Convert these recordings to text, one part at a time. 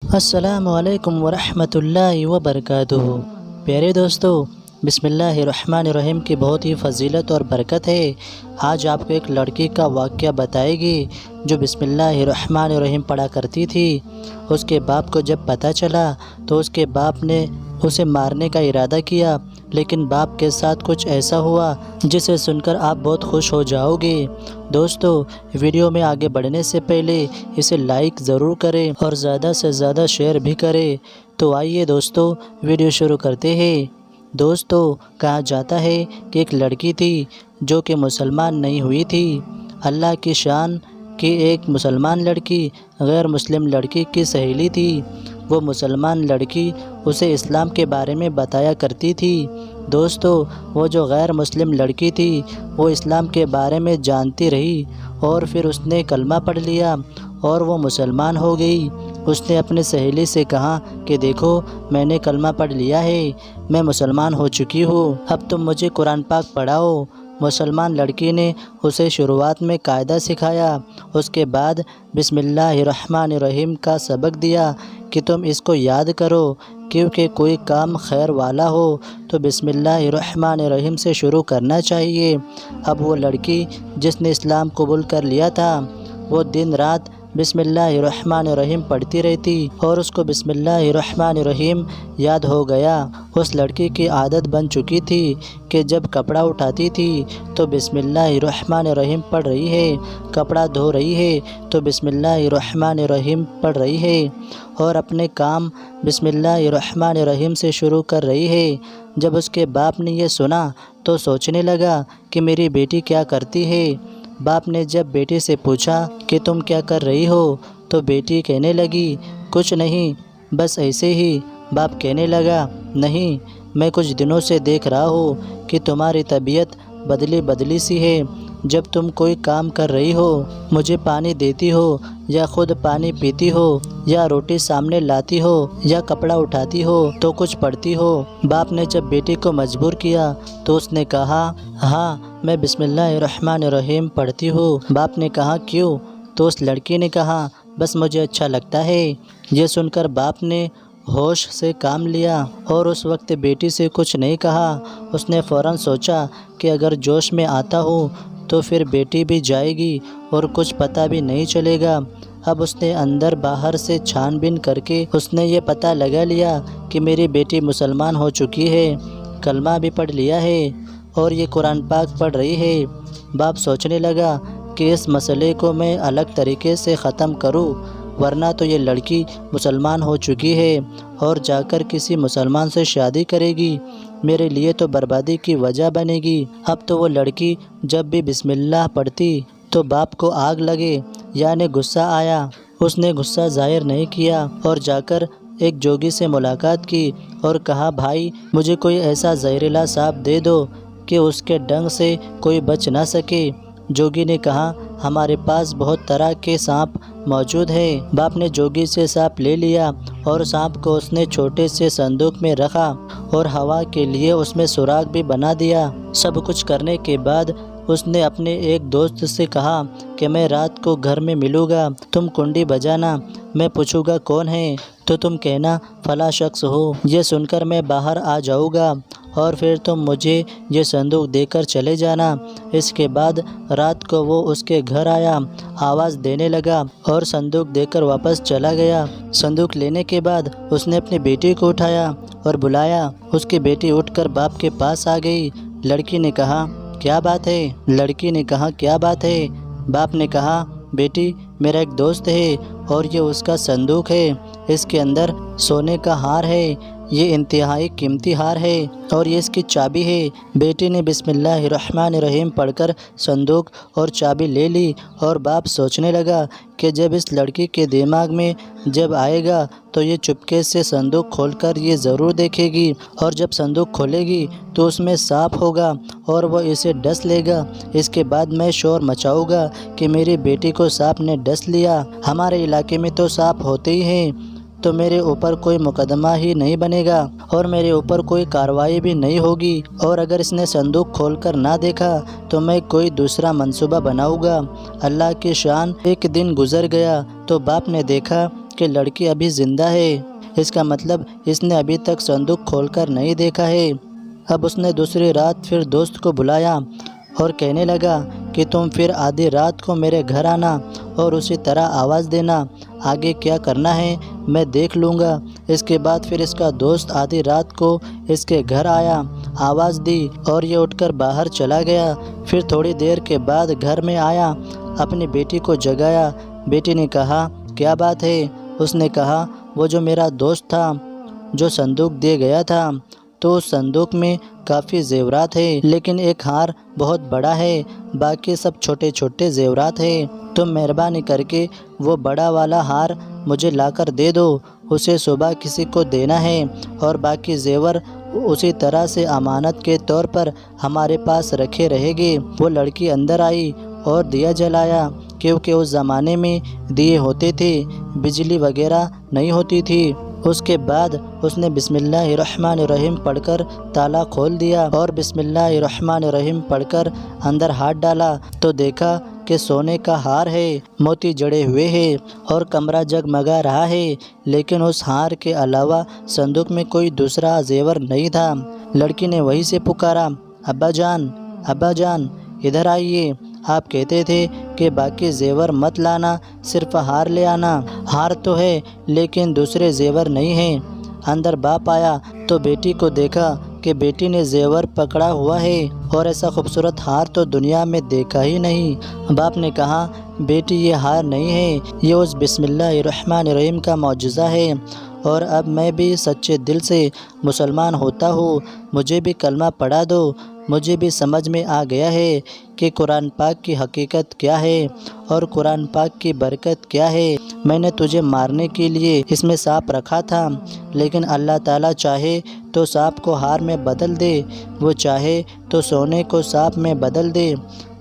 السلام علیکم ورحمۃ اللہ وبرکاتہ۔ پیارے دوستو، بسم اللہ الرحمن الرحیم کی بہت ہی فضیلت اور برکت ہے۔ آج آپ کو ایک لڑکی کا واقعہ بتائے گی جو بسم اللہ الرحمن الرحیم پڑھا کرتی تھی۔ اس کے باپ کو جب پتہ چلا تو اس کے باپ نے اسے مارنے کا ارادہ کیا، لیکن باپ کے ساتھ کچھ ایسا ہوا جسے سن کر آپ بہت خوش ہو جاؤ گے۔ دوستو، ویڈیو میں آگے بڑھنے سے پہلے اسے لائک ضرور کریں اور زیادہ سے زیادہ شیئر بھی کریں۔ تو آئیے دوستو، ویڈیو شروع کرتے ہیں۔ دوستو، کہا جاتا ہے کہ ایک لڑکی تھی جو کہ مسلمان نہیں ہوئی تھی۔ اللہ کی شان کہ ایک مسلمان لڑکی غیر مسلم لڑکی کی سہیلی تھی۔ وہ مسلمان لڑکی اسے اسلام کے بارے میں بتایا کرتی تھی۔ دوستو، وہ جو غیر مسلم لڑکی تھی وہ اسلام کے بارے میں جانتی رہی اور پھر اس نے کلمہ پڑھ لیا اور وہ مسلمان ہو گئی۔ اس نے اپنے سہیلی سے کہا کہ دیکھو، میں نے کلمہ پڑھ لیا ہے، میں مسلمان ہو چکی ہوں، اب تم مجھے قرآن پاک پڑھاؤ۔ مسلمان لڑکی نے اسے شروعات میں قاعدہ سکھایا، اس کے بعد بسم اللہ الرحمن الرحیم کا سبق دیا کہ تم اس کو یاد کرو، کیونکہ کوئی کام خیر والا ہو تو بسم اللہ الرحمن الرحیم سے شروع کرنا چاہیے۔ اب وہ لڑکی جس نے اسلام قبول کر لیا تھا، وہ دن رات بسم اللہ الرحمن الرحیم پڑھتی رہتی اور اس کو بسم اللہ الرحمن الرحیم یاد ہو گیا۔ اس لڑکی کی عادت بن چکی تھی کہ جب کپڑا اٹھاتی تھی تو بسم اللہ الرحمن الرحیم پڑھ رہی ہے، کپڑا دھو رہی ہے تو بسم اللہ الرحمن الرحیم پڑھ رہی ہے، اور اپنے کام بسم اللہ الرحمن الرحیم سے شروع کر رہی ہے۔ جب اس کے باپ نے یہ سنا تو سوچنے لگا کہ میری بیٹی کیا کرتی ہے۔ باپ نے جب بیٹی سے پوچھا کہ تم کیا کر رہی ہو تو بیٹی کہنے لگی کچھ نہیں، بس ایسے ہی۔ باپ کہنے لگا نہیں، میں کچھ دنوں سے دیکھ رہا ہوں کہ تمہاری طبیعت بدلی سی ہے۔ جب تم کوئی کام کر رہی ہو، مجھے پانی دیتی ہو یا خود پانی پیتی ہو یا روٹی سامنے لاتی ہو یا کپڑا اٹھاتی ہو تو کچھ پڑھتی ہو۔ باپ نے جب بیٹی کو مجبور کیا تو اس نے کہا ہاں، میں بسم اللہ الرحمن الرحیم پڑھتی ہوں۔ باپ نے کہا کیوں؟ تو اس لڑکی نے کہا بس مجھے اچھا لگتا ہے۔ یہ سن کر باپ نے ہوش سے کام لیا اور اس وقت بیٹی سے کچھ نہیں کہا۔ اس نے فوراً سوچا کہ اگر جوش میں آتا ہوں تو پھر بیٹی بھی جائے گی اور کچھ پتہ بھی نہیں چلے گا۔ اب اس نے اندر باہر سے چھان بین کر کے اس نے یہ پتہ لگا لیا کہ میری بیٹی مسلمان ہو چکی ہے، کلمہ بھی پڑھ لیا ہے اور یہ قرآن پاک پڑھ رہی ہے۔ باپ سوچنے لگا کہ اس مسئلے کو میں الگ طریقے سے ختم کروں، ورنہ تو یہ لڑکی مسلمان ہو چکی ہے اور جا کر کسی مسلمان سے شادی کرے گی، میرے لیے تو بربادی کی وجہ بنے گی۔ اب تو وہ لڑکی جب بھی بسم اللہ پڑھتی تو باپ کو آگ لگے، یعنی غصہ آیا۔ اس نے غصہ ظاہر نہیں کیا اور جا کر ایک جوگی سے ملاقات کی اور کہا بھائی، مجھے کوئی ایسا زہریلا سانپ دے دو کہ اس کے ڈنگ سے کوئی بچ نہ سکے۔ جوگی نے کہا ہمارے پاس بہت طرح کے سانپ موجود ہیں۔ باپ نے جوگی سے سانپ لے لیا اور سانپ کو اس نے چھوٹے سے صندوق میں رکھا اور ہوا کے لیے اس میں سوراخ بھی بنا دیا۔ سب کچھ کرنے کے بعد اس نے اپنے ایک دوست سے کہا کہ میں رات کو گھر میں ملوں گا، تم کنڈی بجانا، میں پوچھوں گا کون ہے تو تم کہنا فلاں شخص ہو۔ یہ سن کر میں باہر آ جاؤں گا اور پھر تم مجھے یہ صندوق دے کر چلے جانا۔ اس کے بعد رات کو وہ اس کے گھر آیا، آواز دینے لگا اور صندوق دے کر واپس چلا گیا۔ صندوق لینے کے بعد اس نے اپنی بیٹی کو اٹھایا اور بلایا۔ اس کی بیٹی اٹھ کر باپ کے پاس آ گئی۔ لڑکی نے کہا کیا بات ہے؟ لڑکی نے کہا کیا بات ہے؟ باپ نے کہا بیٹی، میرا ایک دوست ہے اور یہ اس کا صندوق ہے، اس کے اندر سونے کا ہار ہے، یہ انتہائی قیمتی ہار ہے اور یہ اس کی چابی ہے۔ بیٹی نے بسم اللہ الرحمن الرحیم پڑھ کر صندوق اور چابی لے لی اور باپ سوچنے لگا کہ جب اس لڑکی کے دماغ میں جب آئے گا تو یہ چپکے سے صندوق کھول کر یہ ضرور دیکھے گی، اور جب صندوق کھولے گی تو اس میں سانپ ہوگا اور وہ اسے ڈس لے گا۔ اس کے بعد میں شور مچاؤں گا کہ میری بیٹی کو سانپ نے ڈس لیا، ہمارے علاقے میں تو سانپ ہوتے ہی ہیں، تو میرے اوپر کوئی مقدمہ ہی نہیں بنے گا اور میرے اوپر کوئی کارروائی بھی نہیں ہوگی، اور اگر اس نے صندوق کھول کر نہ دیکھا تو میں کوئی دوسرا منصوبہ بناؤں گا۔ اللہ کی شان۔ ایک دن گزر گیا تو باپ نے دیکھا کہ لڑکی ابھی زندہ ہے، اس کا مطلب اس نے ابھی تک صندوق کھول کر نہیں دیکھا ہے۔ اب اس نے دوسری رات پھر دوست کو بلایا اور کہنے لگا کہ تم پھر آدھی رات کو میرے گھر آنا اور اسی طرح آواز دینا، آگے کیا کرنا ہے میں دیکھ لوں گا۔ اس کے بعد پھر اس کا دوست آدھی رات کو اس کے گھر آیا، آواز دی اور یہ اٹھ کر باہر چلا گیا۔ پھر تھوڑی دیر کے بعد گھر میں آیا، اپنی بیٹی کو جگایا۔ بیٹی نے کہا کیا بات ہے؟ اس نے کہا وہ جو میرا دوست تھا جو صندوق دے گیا تھا، تو اس صندوق میں کافی زیورات ہیں، لیکن ایک ہار بہت بڑا ہے، باقی سب چھوٹے چھوٹے زیورات ہیں۔ تم مہربانی کر کے وہ بڑا والا ہار مجھے لا کر دے دو، اسے صبح کسی کو دینا ہے، اور باقی زیور اسی طرح سے امانت کے طور پر ہمارے پاس رکھے رہے گے۔ وہ لڑکی اندر آئی اور دیا جلایا، کیونکہ اس زمانے میں دیے ہوتے تھے، بجلی وغیرہ نہیں ہوتی تھی۔ اس کے بعد اس نے بسم اللہ الرحمن الرحیم پڑھ کر تالا کھول دیا اور بسم اللہ الرحمن الرحیم پڑھ کر اندر ہاتھ ڈالا تو دیکھا کہ سونے کا ہار ہے، موتی جڑے ہوئے ہیں اور کمرہ جگمگا رہا ہے، لیکن اس ہار کے علاوہ صندوق میں کوئی دوسرا زیور نہیں تھا۔ لڑکی نے وہیں سے پکارا ابا جان، ابا جان ادھر آئیے، آپ کہتے تھے کہ باقی زیور مت لانا، صرف ہار لے آنا۔ ہار تو ہے لیکن دوسرے زیور نہیں ہیں۔ اندر باپ آیا تو بیٹی کو دیکھا کہ بیٹی نے زیور پکڑا ہوا ہے اور ایسا خوبصورت ہار تو دنیا میں دیکھا ہی نہیں۔ باپ نے کہا بیٹی یہ ہار نہیں ہے، یہ اس بسم اللہ الرحمن الرحیم کا معجزہ ہے، اور اب میں بھی سچے دل سے مسلمان ہوتا ہوں، مجھے بھی کلمہ پڑھا دو۔ مجھے بھی سمجھ میں آ گیا ہے کہ قرآن پاک کی حقیقت کیا ہے اور قرآن پاک کی برکت کیا ہے۔ میں نے تجھے مارنے کے لیے اس میں سانپ رکھا تھا، لیکن اللہ تعالیٰ چاہے تو سانپ کو ہار میں بدل دے، وہ چاہے تو سونے کو سانپ میں بدل دے،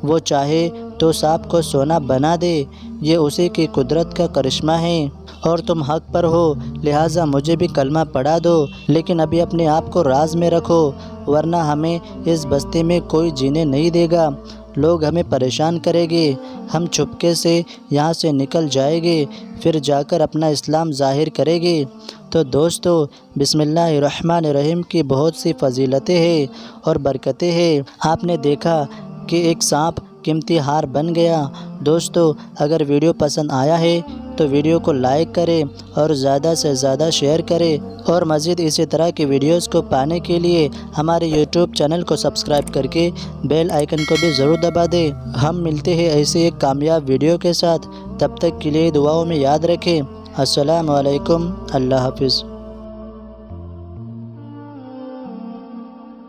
وہ چاہے تو سانپ کو سونا بنا دے، یہ اسی کی قدرت کا کرشمہ ہے، اور تم حق پر ہو، لہٰذا مجھے بھی کلمہ پڑھا دو، لیکن ابھی اپنے آپ کو راز میں رکھو، ورنہ ہمیں اس بستی میں کوئی جینے نہیں دے گا، لوگ ہمیں پریشان کریں گے، ہم چھپکے سے یہاں سے نکل جائیں گے، پھر جا کر اپنا اسلام ظاہر کریں گے۔ تو دوستو بسم اللہ الرحمن الرحیم کی بہت سی فضیلتیں ہیں اور برکتیں ہیں۔ آپ نے دیکھا کہ ایک سانپ قیمتی ہار بن گیا۔ دوستو اگر ویڈیو پسند آیا ہے تو ویڈیو کو لائک کریں اور زیادہ سے زیادہ شیئر کریں، اور مزید اسی طرح کی ویڈیوز کو پانے کے لیے ہمارے یوٹیوب چینل کو سبسکرائب کر کے بیل آئیکن کو بھی ضرور دبا دیں۔ ہم ملتے ہیں ایسی ایک کامیاب ویڈیو کے ساتھ، تب تک کے لیے دعاؤں میں یاد رکھیں۔ السلام علیکم، اللہ حافظ۔